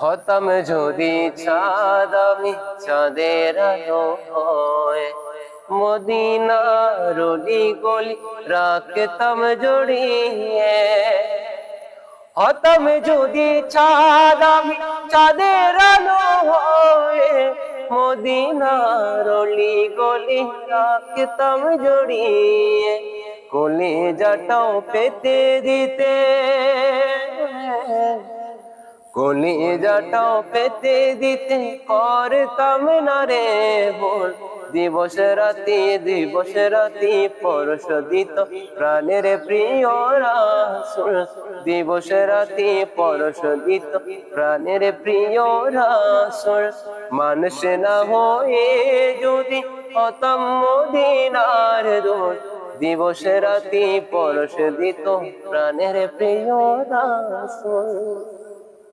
হতাম যদি চাঁদ আমি চাঁদের আলো হয়, মদিনার অলি গলি রাখতাম জড়িয়ে। হতাম যদি চাঁদ আমি চাঁদের আলো হয়, মদিনার অলি গলি রাখতাম জড়িয়ে। কলিজাটাও পেতে দিতে, কলিজাটাও পেতে দিতে করতাম না রে ভুল। দিবস রাতি পরশ দিত প্রাণের প্রিয় রাসূল। দিবস রাতি পরশ দিত প্রাণের প্রিয় রাসূল। মানুষ না হয়ে যদি হতাম মদিনার দূত, দিবস রাতি পরশ দিত প্রাণের প্রিয় রাসূল।